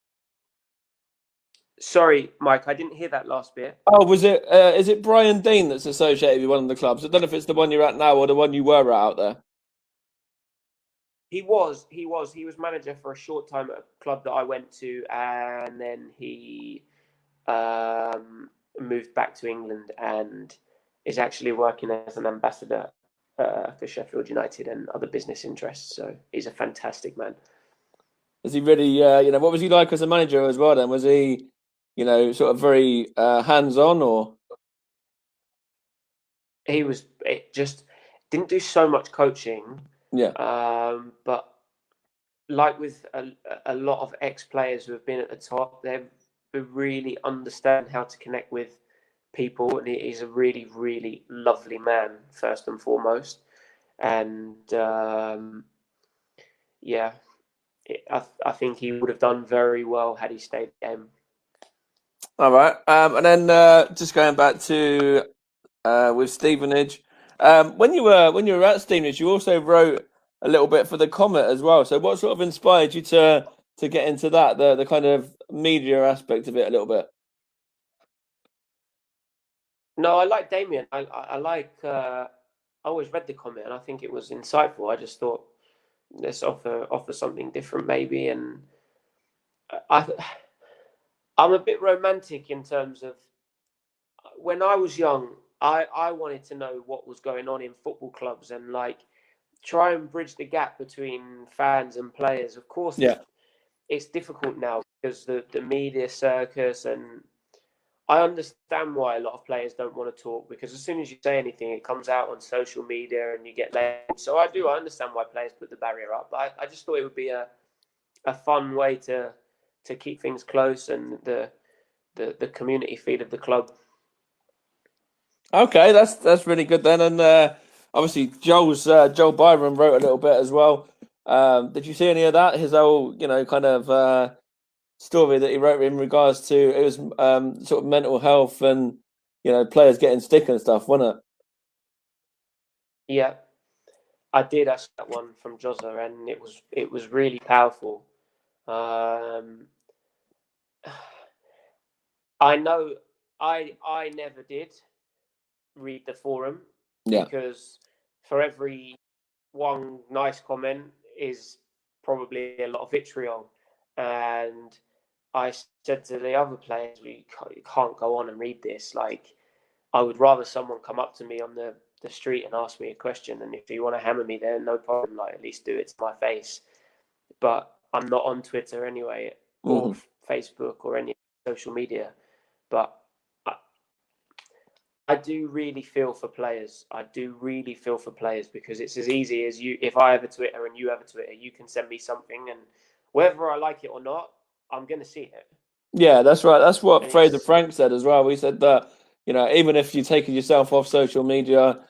Sorry, Mike, I didn't hear that last bit. Oh, is it Brian Dean that's associated with one of the clubs? I don't know if it's the one you're at now or the one you were out there. He was manager for a short time at a club that I went to, and then he moved back to England and is actually working as an ambassador for Sheffield United and other business interests. So he's a fantastic man. Was he really, what was he like as a manager as well then? Was he, sort of very hands-on or? It just didn't do so much coaching. Yeah. But like with a lot of ex-players who have been at the top, they really understand how to connect with people, and he's a really, really lovely man, first and foremost. And I think he would have done very well had he stayed at the game. All right. And then just going back to with Stevenage, when you were at Stevenage, you also wrote a little bit for the Comet as well. So what sort of inspired you to get into that, the kind of media aspect of it a little bit? No, I like Damien. I like. I always read the Comet, and I think it was insightful. I just thought let's offer something different, maybe. And I'm a bit romantic in terms of when I was young. I wanted to know what was going on in football clubs and like try and bridge the gap between fans and players. Of course, Yeah. it's difficult now because the media circus, and I understand why a lot of players don't want to talk because as soon as you say anything, it comes out on social media and you get labeled. So I understand why players put the barrier up, but I just thought it would be a fun way to keep things close and the community feed of the club. Okay, that's really good then. And obviously, Joel Byron wrote a little bit as well. Did you see any of that? His whole, kind of story that he wrote in regards to it was sort of mental health and players getting stick and stuff, wasn't it? Yeah, I did ask that one from Jozza, and it was really powerful. I know I never did read the forum because for every one nice comment is probably a lot of vitriol, and I said to the other players, you can't go on and read this. Like, I would rather someone come up to me on the street and ask me a question, and if you want to hammer me there, no problem, like at least do it to my face. But I'm not on Twitter anyway, or Facebook or any social media. But I do really feel for players. I do really feel for players because it's as easy as if I have a Twitter and you have a Twitter, you can send me something, and whether I like it or not, I'm going to see it. Yeah, that's right. That's what And Fraser it's Frank said as well. He said that, even if you're taking yourself off social media,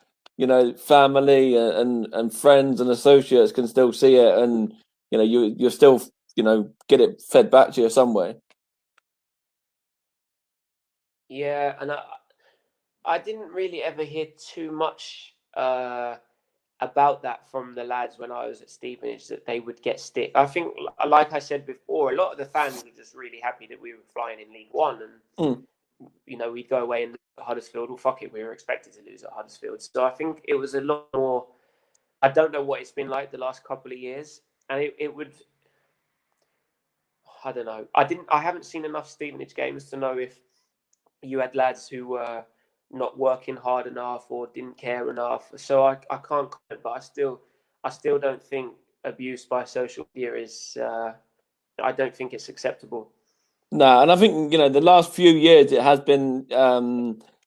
family and friends and associates can still see it, and you're still get it fed back to you some way. yeah, and I didn't really ever hear too much about that from the lads when I was at Stevenage, that they would get stick. I think, like I said before, a lot of the fans were just really happy that we were flying in League One, and Mm. we'd go away and lose at Huddersfield. Well, fuck it, we were expected to lose at Huddersfield. So I think it was a lot more. I don't know what it's been like the last couple of years, and it would. I don't know. I haven't seen enough Stevenage games to know if you had lads who were not working hard enough or didn't care enough. So I can't comment, but I still don't think abuse by social media is. I don't think it's acceptable. No, and I think the last few years it has been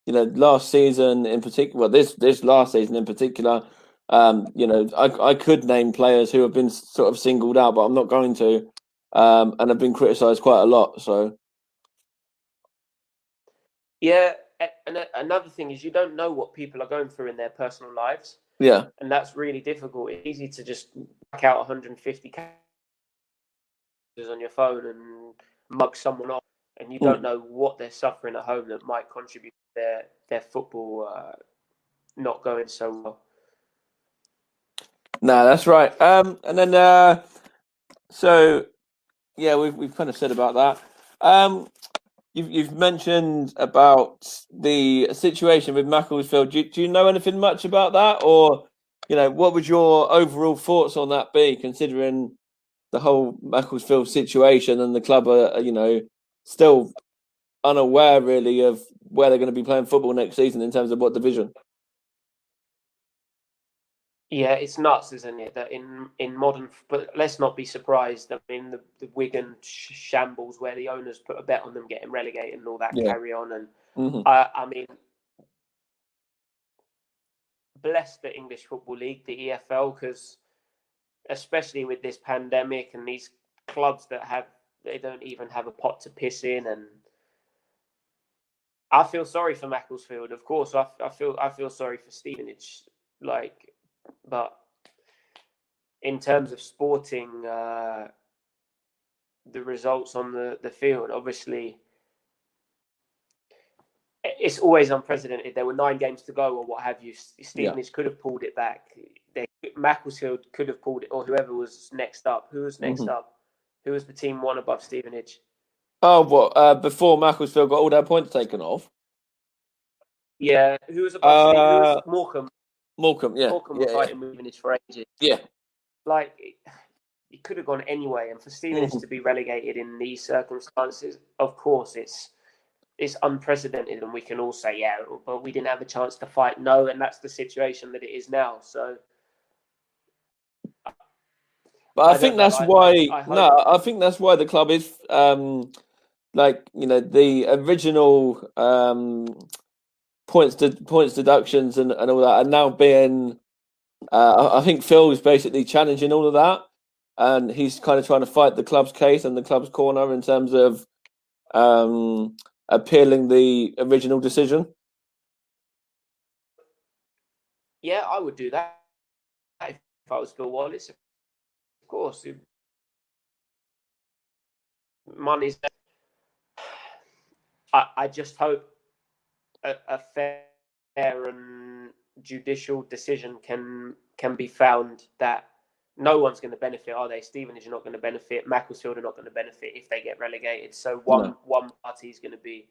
last season in particular. Well, this last season in particular, I could name players who have been sort of singled out, but I'm not going to, and have been criticised quite a lot. So Yeah, and another thing is you don't know what people are going through in their personal lives, yeah, and that's really difficult. It's easy to just back out 150 characters on your phone and mug someone off, and you don't mm. know what they're suffering at home that might contribute to their football not going so well. No, that's right. And then so yeah, we've kind of said about that. You've mentioned about the situation with Macclesfield. Do you know anything much about that, or what would your overall thoughts on that be, considering the whole Macclesfield situation and the club are still unaware really of where they're going to be playing football next season in terms of what division? Yeah, it's nuts, isn't it? That in modern, but let's not be surprised. I mean, the Wigan shambles where the owners put a bet on them getting relegated and all that Yeah. carry on, and Hmm. I mean, bless the English Football League, the EFL, because especially with this pandemic and these clubs that they don't even have a pot to piss in, and I feel sorry for Macclesfield. Of course, I feel sorry for Stevenage, like, but in terms of sporting, the results on the field, obviously, it's always unprecedented. There were 9 games to go, or what have you. Yeah. Stevenage could have pulled it back. Macclesfield could have pulled it, or whoever was next up. Who was next Hmm. up? Who was the team one above Stevenage? Oh, what? Before Macclesfield got all their points taken off? Yeah, who was above Steve? Who was Uh, Morecambe? Morecambe. Yeah, Morecambe were yeah, yeah, fighting with Stevenage for ages. yeah. Like, it could have gone anyway. And for Stevenage Hmm. to be relegated in these circumstances, of course, it's unprecedented, and we can all say, yeah, but we didn't have a chance to fight. No, and that's the situation that it is now. So But I I think don't know. that's I, why. I No, hope. I think that's why the club is like the original points deductions and all that are now being. I think Phil is basically challenging all of that, and he's kind of trying to fight the club's case and the club's corner in terms of appealing the original decision. Yeah, I would do that if I was Phil Wallace. Of course, money's. I just hope a fair and judicial decision can be found that no one's going to benefit, are they? Stevenage are not going to benefit. Macclesfield are not going to benefit if they get relegated. So No, one party is going to be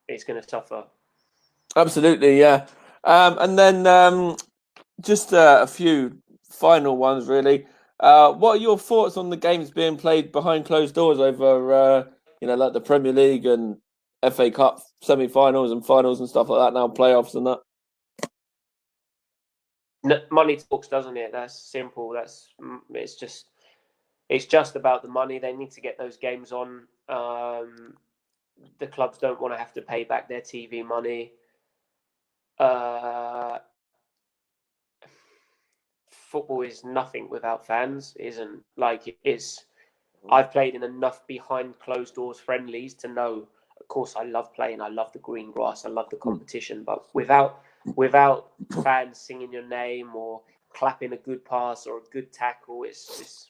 it's going to suffer. absolutely, yeah. And then just a few final ones, really. What are your thoughts on the games being played behind closed doors over, like the Premier League and FA Cup semi-finals and finals and stuff like that now, playoffs and that? Money talks, doesn't it? That's simple. It's just about the money. They need to get those games on. The clubs don't want to have to pay back their TV money. Uh, Football is nothing without fans, isn't like it is. I've played in enough behind closed doors friendlies to know. Of course, I love playing. I love the green grass. I love the competition. But without fans singing your name or clapping a good pass or a good tackle, it's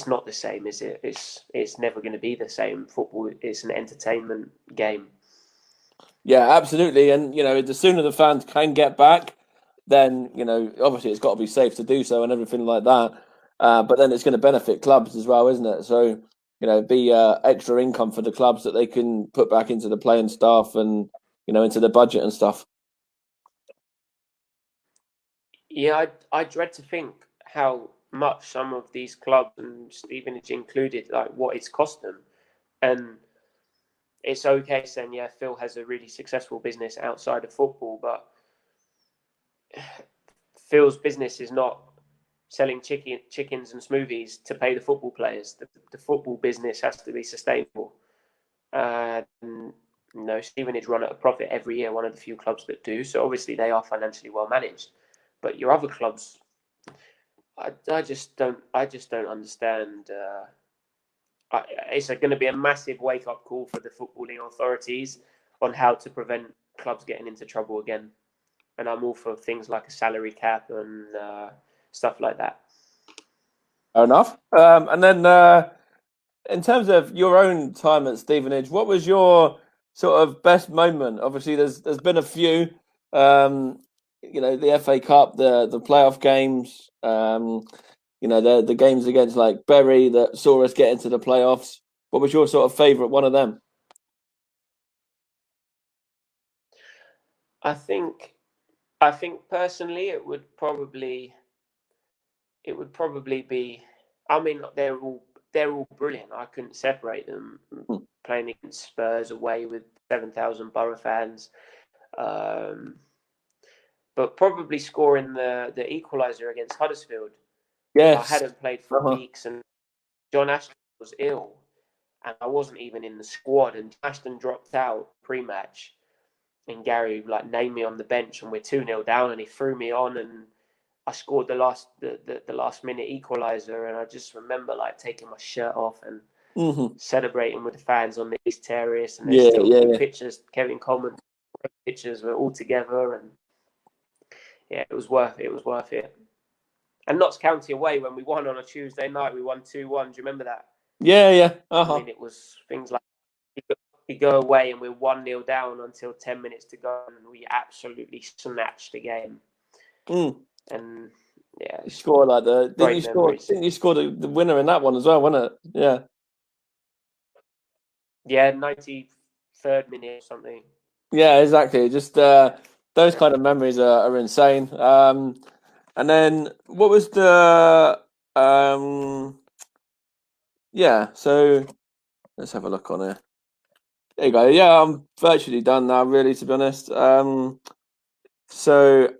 not the same, is it? It's never going to be the same. Football is an entertainment game. Yeah, absolutely. And the sooner the fans can get back, then obviously it's got to be safe to do so and everything like that. But then it's going to benefit clubs as well, isn't it? So be extra income for the clubs that they can put back into the playing staff and into the budget and stuff. Yeah, I dread to think how much some of these clubs, and Stevenage included, like what it's cost them. And it's okay saying, yeah, Phil has a really successful business outside of football, but Phil's business is not selling chickens and smoothies to pay the football players. The football business has to be sustainable. Stevenage run at a profit every year, one of the few clubs that do. So obviously they are financially well managed. But your other clubs, I just don't understand. It's going to be a massive wake up call for the footballing authorities on how to prevent clubs getting into trouble again. And I'm all for things like a salary cap and stuff like that. Fair enough. And then in terms of your own time at Stevenage, what was your sort of best moment? Obviously, there's been a few. The FA Cup, the playoff games. The games against like Bury that saw us get into the playoffs. What was your sort of favourite one of them? I think personally it would probably be. I mean, they're all brilliant. I couldn't separate them. Playing against Spurs away with 7,000 Borough fans, but probably scoring the equaliser against Huddersfield. Yes, I hadn't played for weeks, and John Ashton was ill, and I wasn't even in the squad. And Ashton dropped out pre-match, and Gary named me on the bench, and we're 2-0 down, and he threw me on, and I scored the last minute equaliser, and I just remember taking my shirt off and celebrating with the fans on the East Terrace, and there's still pictures. Kevin Coleman pictures were all together, and yeah, it was worth it. And Notts County away when we won on a Tuesday night, we won 2-1. Do you remember that? Yeah. I mean, it was things like you go away and we're 1-0 down until 10 minutes to go, and we absolutely snatched the game. And yeah, you score didn't you score the winner in that one as well, wasn't it? Yeah. Yeah, 93rd minute or something. Yeah, exactly. Just those kind of memories are insane. And then what was the so let's have a look on here. There you go. Yeah, I'm virtually done now, really, to be honest. So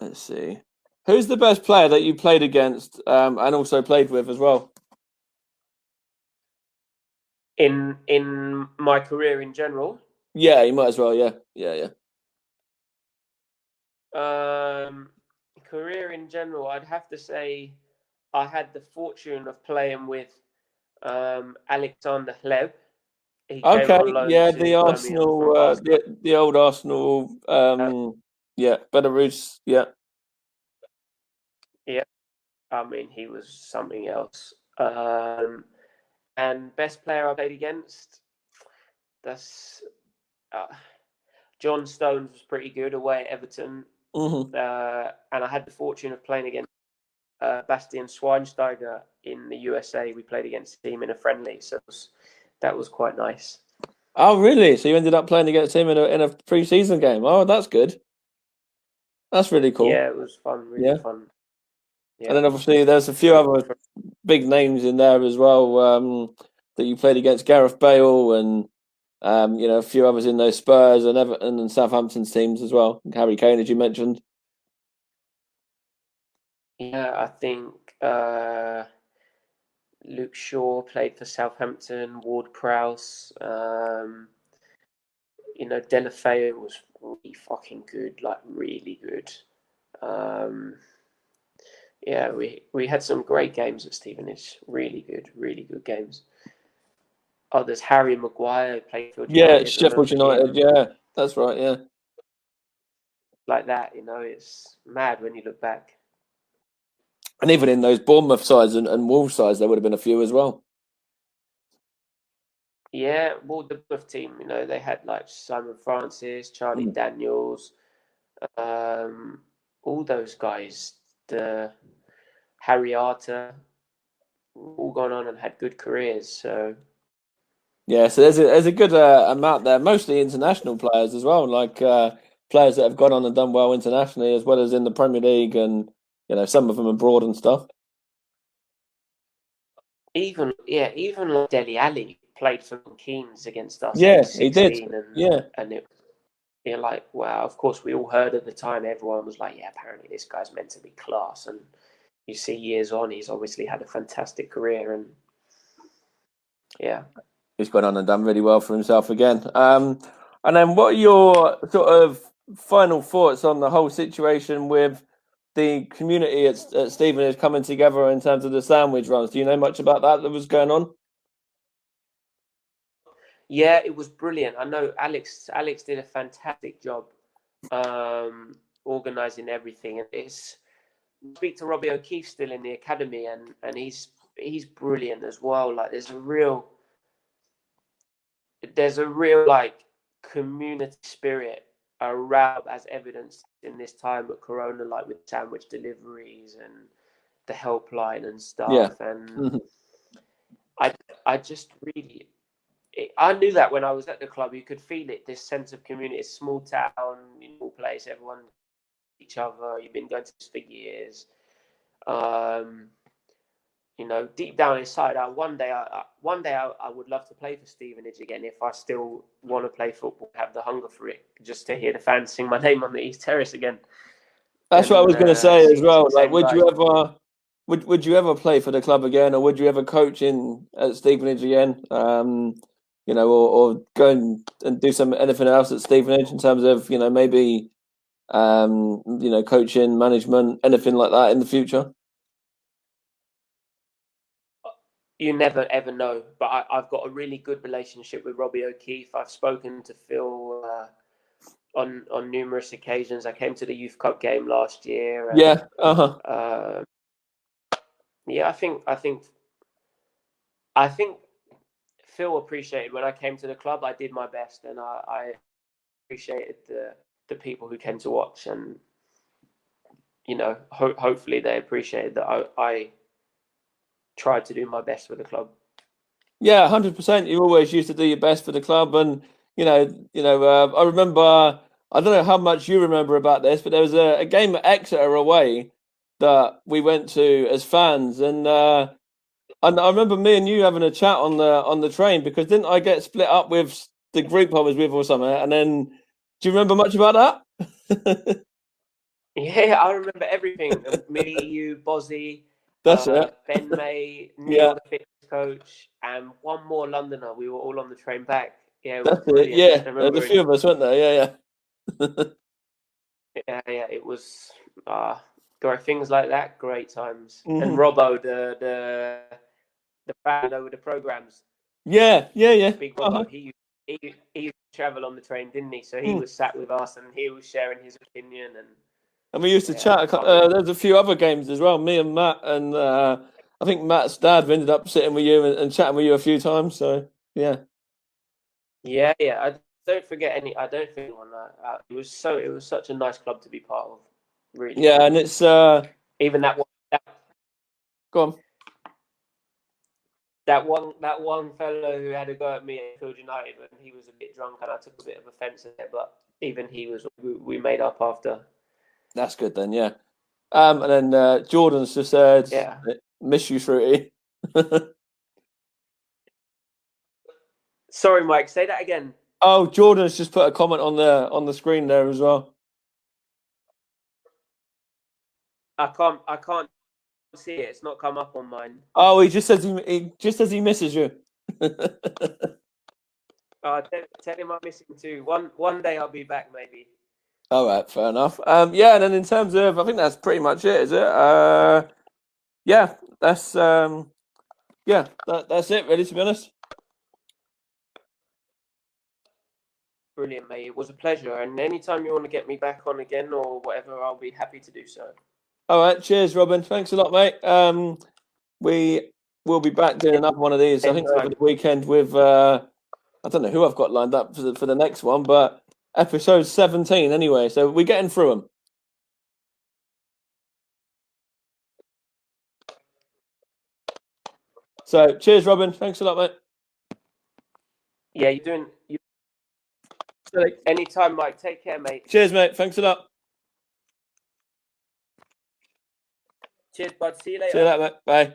let's see. Who's the best player that you played against and also played with as well? In my career in general? Yeah, you might as well, yeah. Career in general, I'd have to say I had the fortune of playing with Alexander Hleb. He came on loan to the Arsenal, the old Arsenal, Belarus, yeah. Yeah, I mean, he was something else. And best player I played against, that's John Stones was pretty good away at Everton. And I had the fortune of playing against Bastian Schweinsteiger in the USA. We played against him in a friendly, so that was quite nice. Oh, really? So you ended up playing against him in a pre-season game? Oh, that's good. That's really cool. Yeah, it was fun, really fun. Yeah. And then obviously there's a few other big names in there as well that you played against, Gareth Bale and a few others in those Spurs and Everton and Southampton's teams as well. Harry Kane, as you mentioned. Yeah, I think Luke Shaw played for Southampton, Ward-Prowse. Delafeu was really fucking good, really good. Yeah, we had some great games at Stevenage. Really good games. Oh, there's Harry Maguire who played for Yeah, United. Sheffield Remember United. him? Yeah, that's right. Yeah, Like that, it's mad when you look back. and even in those Bournemouth sides and Wolves sides, there would have been a few as well. Yeah, well, the Bournemouth team, they had like Simon Francis, Charlie Daniels, all those guys, the Harry Arter, all gone on and had good careers. So Yeah, so there's a good amount there, mostly international players as well, like players that have gone on and done well internationally, as well as in the Premier League, and some of them abroad and stuff. even like Dele Alli played for Keynes against us, Yeah, aged he did. 16, Yeah, and you're like, wow. Of course, we all heard at the time. Everyone was like, yeah, apparently this guy's meant to be class. And you see, years on, he's obviously had a fantastic career, and yeah. he's gone on and done really well for himself again. And then what are your sort of final thoughts on the whole situation with the community at Stevenage coming together in terms of the sandwich runs? Do you know much about that was going on? Yeah, it was brilliant. I know Alex did a fantastic job organising everything. And I speak to Robbie O'Keefe still in the academy, and he's brilliant as well. Like there's a real like community spirit around, as evidenced in this time at Corona, like with sandwich deliveries and the helpline and stuff. Yeah. And I just really, I knew that when I was at the club, you could feel it. This sense of community, small town, small place, everyone each other. You've been going to this for years. Deep down inside, one day I would love to play for Stevenage again if I still want to play football, have the hunger for it, just to hear the fans sing my name on the East Terrace again. That's what I was going to say as well. Like, would you ever play for the club again, or would you ever coach at Stevenage again? Or go and do anything else at Stevenage in terms of maybe coaching, management, anything like that in the future? You never ever know, but I've got a really good relationship with Robbie O'Keefe. I've spoken to Phil on numerous occasions. I came to the Youth Cup game last year. And, yeah. Yeah, I think Phil appreciated when I came to the club. I did my best, and I appreciated the people who came to watch, and hopefully they appreciated that I tried to do my best for the club. Yeah, 100%. You always used to do your best for the club, and I remember. I don't know how much you remember about this, but there was a game at Exeter away that we went to as fans, and I remember me and you having a chat on the train, because didn't I get split up with the group I was with or something? And then, do you remember much about that? Yeah, I remember everything. Me, you, Bozzy, That's it. Ben May, Neil, Yeah. the fitness coach, and one more Londoner. We were all on the train back. Yeah, it That's was brilliant. it. Yeah, I remember there's a few of us, weren't there? Yeah. Yeah, it was things like that, great times. Mm-hmm. And Robbo, the fan with the programs. Yeah. Big Robbo, he used to travel on the train, didn't he? So he was sat with us, and he was sharing his opinion, and we used to chat. There's a few other games as well. Me and Matt, and I think Matt's dad ended up sitting with you and chatting with you a few times. So yeah. Yeah. I don't forget anyone. It was such a nice club to be part of. Really. Yeah, and it's even that one. Go on. That one fellow who had a go at me at Field United when he was a bit drunk, and I took a bit of offence at it, but even we made up after. That's good then, yeah. And then Jordan's just said, yeah. Miss you, Shruty. Sorry, Mike, say that again. Oh, Jordan's just put a comment on the screen there as well. I can't see it. It's not come up on mine. Oh, he just says he misses you. Tell him I'm missing too. One day I'll be back, maybe. All right, fair enough. Yeah, and then in terms of, I think that's pretty much it, is it? yeah, that's that's it really, to be honest. Brilliant, mate. It was a pleasure. And anytime you want to get me back on again or whatever, I'll be happy to do so. All right, cheers, Robin. Thanks a lot, mate. We will be back doing another one of these. I think over the weekend with I don't know who I've got lined up for the next one, but episode 17 anyway. So we're getting through them. So cheers, Robin. Thanks a lot, mate. Yeah, you're doing. Anytime, Mike. Take care, mate. Cheers, mate. Thanks a lot. Cheers, bud. See you later. See you later, mate. Bye.